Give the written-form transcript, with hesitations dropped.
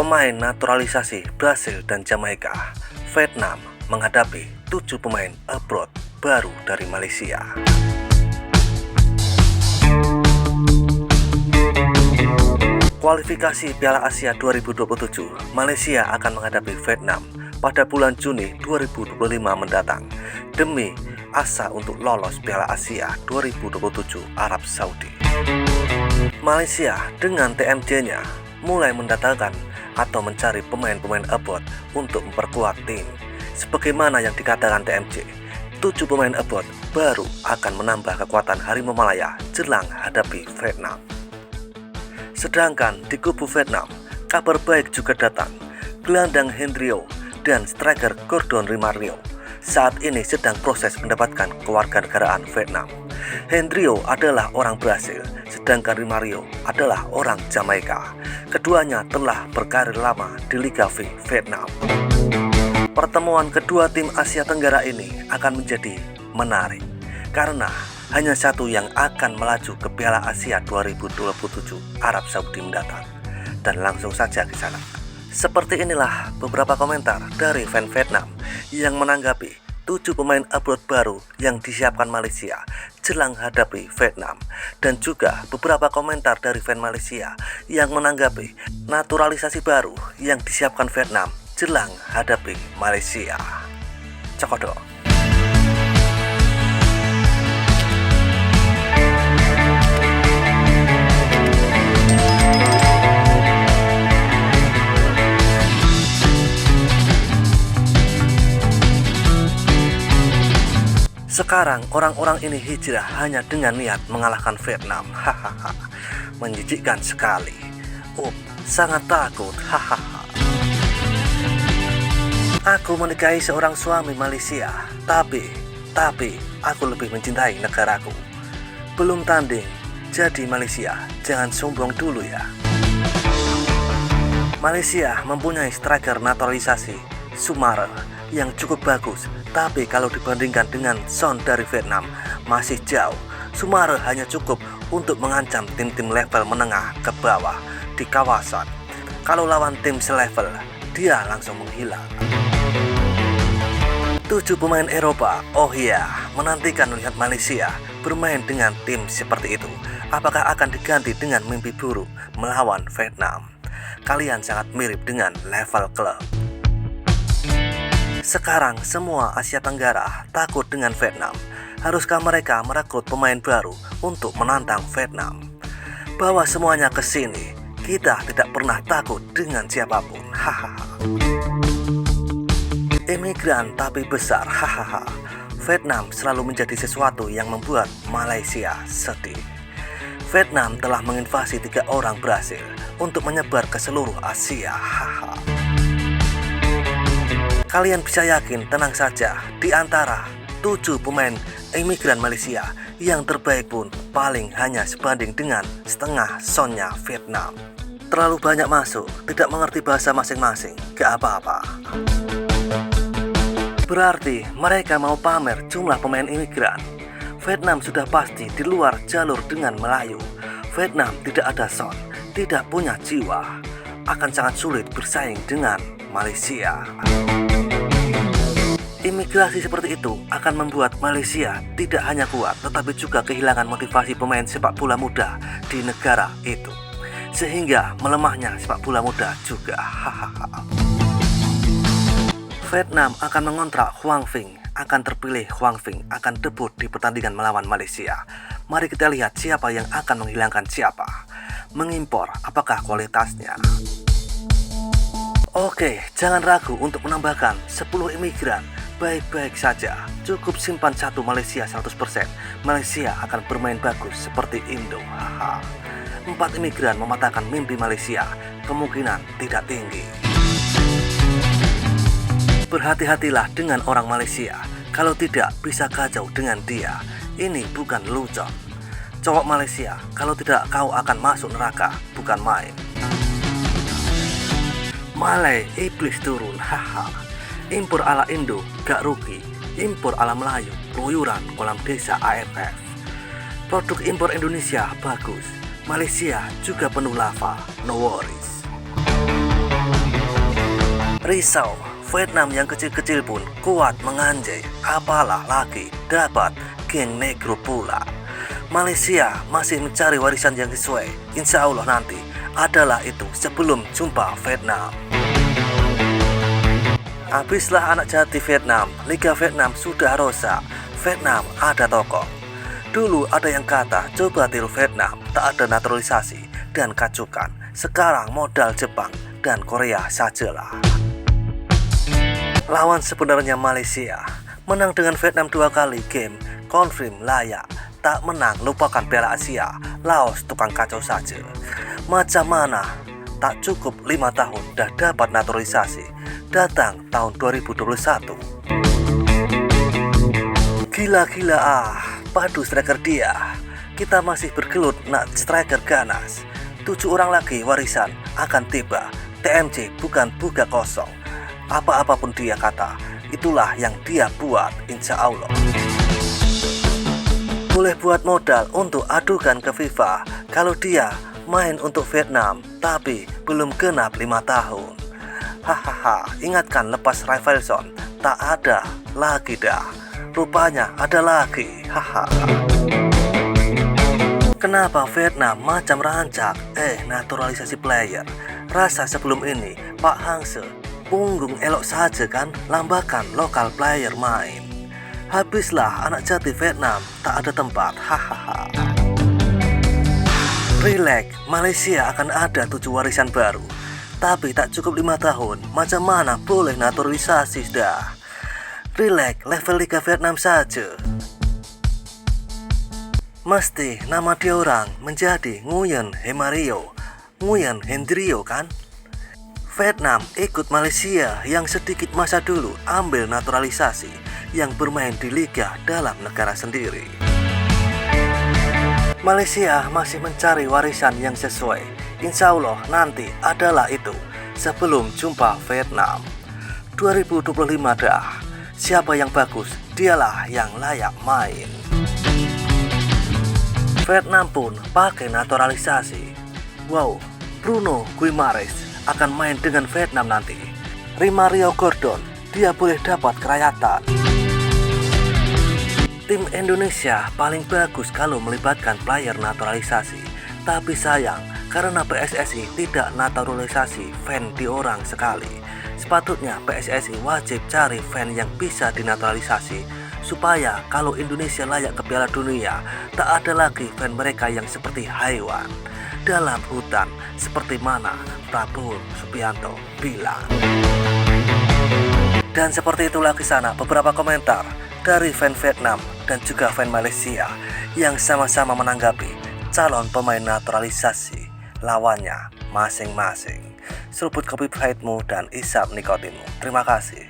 pemain naturalisasi Brasil dan Jamaika, Vietnam menghadapi 7 pemain abroad baru dari Malaysia. Kualifikasi Piala Asia 2027, Malaysia akan menghadapi Vietnam pada bulan Juni 2025 mendatang demi asa untuk lolos Piala Asia 2027 Arab Saudi. Malaysia dengan TMJ-nya mulai mendatangkan atau mencari pemain-pemain abroad untuk memperkuat tim. Sebagaimana yang dikatakan TMJ, 7 pemain abroad baru akan menambah kekuatan Harimau Malaya jelang hadapi Vietnam. Sedangkan di kubu Vietnam, kabar baik juga datang. Gelandang Hendrio dan striker Gordon Rimario saat ini sedang proses mendapatkan kewarganegaraan Vietnam. Hendrio adalah orang Brasil, sedangkan Rimario adalah orang Jamaika. Keduanya telah berkarir lama di Liga V Vietnam. Pertemuan kedua tim Asia Tenggara ini akan menjadi menarik karena hanya satu yang akan melaju ke Piala Asia 2027 Arab Saudi mendatang, dan langsung saja ke sana. Seperti inilah beberapa komentar dari fan Vietnam yang menanggapi 7 pemain abroad baru yang disiapkan Malaysia jelang hadapi Vietnam, dan juga beberapa komentar dari fan Malaysia yang menanggapi naturalisasi baru yang disiapkan Vietnam jelang hadapi Malaysia. Cokodo. Sekarang orang-orang ini hijrah hanya dengan niat mengalahkan Vietnam. Hahaha, menjijikkan sekali. Sangat takut. Hahaha. Aku menikahi seorang suami Malaysia, tapi aku lebih mencintai negaraku. Belum tanding, jadi Malaysia jangan sombong dulu ya. Malaysia mempunyai striker naturalisasi Sumare yang cukup bagus, tapi kalau dibandingkan dengan Son dari Vietnam masih jauh. Sumare hanya cukup untuk mengancam tim-tim level menengah ke bawah di kawasan. Kalau lawan tim selevel, dia langsung menghilang. 7 pemain Eropa, menantikan melihat Malaysia bermain dengan tim seperti itu. Apakah akan diganti dengan mimpi buruk melawan Vietnam? Kalian sangat mirip dengan level klub. Sekarang semua Asia Tenggara takut dengan Vietnam. Haruskah mereka merekrut pemain baru untuk menantang Vietnam? Bawa semuanya ke sini. Kita tidak pernah takut dengan siapapun. Hahaha. Imigran tapi besar. Hahaha. Vietnam selalu menjadi sesuatu yang membuat Malaysia sedih. Vietnam telah menginvasi 3 orang Brasil untuk menyebar ke seluruh Asia. Hahaha. Kalian bisa yakin, tenang saja, di antara 7 pemain imigran Malaysia, yang terbaik pun paling hanya sebanding dengan setengah Sonnya Vietnam. Terlalu banyak masuk, tidak mengerti bahasa masing-masing, gak apa-apa. Berarti mereka mau pamer jumlah pemain imigran. Vietnam sudah pasti di luar jalur dengan Melayu. Vietnam tidak ada Son, tidak punya jiwa, akan sangat sulit bersaing dengan Malaysia. Imigrasi seperti itu akan membuat Malaysia tidak hanya kuat, tetapi juga kehilangan motivasi pemain sepak bola muda di negara itu, sehingga melemahnya sepak bola muda juga. Vietnam akan mengontrak Hoang Vinh. Akan terpilih Hoang Vinh akan debut di pertandingan melawan Malaysia. Mari kita lihat siapa yang akan menghilangkan siapa. Mengimpor, apakah kualitasnya? Oke, jangan ragu untuk menambahkan 10 imigran. Baik-baik saja, cukup simpan 1 Malaysia 100%. Malaysia akan bermain bagus seperti Indo. 4 imigran mematahkan mimpi Malaysia, kemungkinan tidak tinggi. Berhati-hatilah dengan orang Malaysia, kalau tidak bisa kacau dengan dia. Ini bukan lelucon. Cowok Malaysia, kalau tidak kau akan masuk neraka, bukan main. Malay, iblis turun. Impor ala Indo, gak rugi. Impor ala Melayu, keluyuran kolam desa AFF. Produk impor Indonesia bagus. Malaysia juga penuh lava, no worries. Risau, Vietnam yang kecil-kecil pun kuat menganjay, apalah lagi dapat geng negro pula. Malaysia masih mencari warisan yang sesuai, insya Allah nanti adalah itu sebelum jumpa Vietnam. Habislah anak jati Vietnam, Liga Vietnam sudah rusak, Vietnam ada tokoh. Dulu ada yang kata coba tiru Vietnam, tak ada naturalisasi dan kacukan. Sekarang modal Jepang dan Korea sajalah. Lawan sebenarnya Malaysia, menang dengan Vietnam 2 kali game, confirm layak. Tak menang lupakan Piala Asia, Laos tukang kacau saja. Macam mana? Tak cukup 5 tahun dah dapat naturalisasi. Datang tahun 2021. Gila-gila padu striker dia. Kita masih bergelut nak striker ganas. 7 orang lagi warisan akan tiba. TMC bukan buka kosong. Apa-apapun dia kata, itulah yang dia buat insya Allah. Boleh buat modal untuk adukan ke FIFA kalau dia main untuk Vietnam tapi belum genap 5 tahun. Hahaha, ingatkan lepas Rivalson tak ada lagi dah. Rupanya ada lagi. Hahaha. Kenapa Vietnam macam rancak naturalisasi player? Rasa sebelum ini Pak Hangse punggung elok saja kan, lambakan lokal player main. Habislah anak jati Vietnam tak ada tempat. Hahaha. Relax, Malaysia akan ada 7 warisan baru. Tapi tak cukup 5 tahun, macam mana boleh naturalisasi dah. Relax, level Liga Vietnam saja. Mesti nama dia orang menjadi Nguyen Hemario, Nguyen Hendrio kan? Vietnam ikut Malaysia yang sedikit masa dulu ambil naturalisasi, yang bermain di liga dalam negara sendiri. Malaysia masih mencari warisan yang sesuai. Insya Allah nanti adalah itu sebelum jumpa Vietnam. 2025 dah. Siapa yang bagus, dialah yang layak main. Vietnam pun pakai naturalisasi. Wow, Bruno Guimaraes akan main dengan Vietnam nanti. Rimario Gordon, dia boleh dapat kerayatan. Tim Indonesia paling bagus kalau melibatkan player naturalisasi. Tapi sayang, karena PSSI tidak naturalisasi fan di orang sekali. Sepatutnya PSSI wajib cari fan yang bisa dinaturalisasi, supaya kalau Indonesia layak ke Piala Dunia, tak ada lagi fan mereka yang seperti haiwan dalam hutan, seperti mana Prabowo Subianto bilang. Dan seperti itulah kisah beberapa komentar dari fan Vietnam dan juga fan Malaysia yang sama-sama menanggapi calon pemain naturalisasi lawannya masing-masing. Seruput kopi pahitmu dan isap nikotinmu. Terima kasih.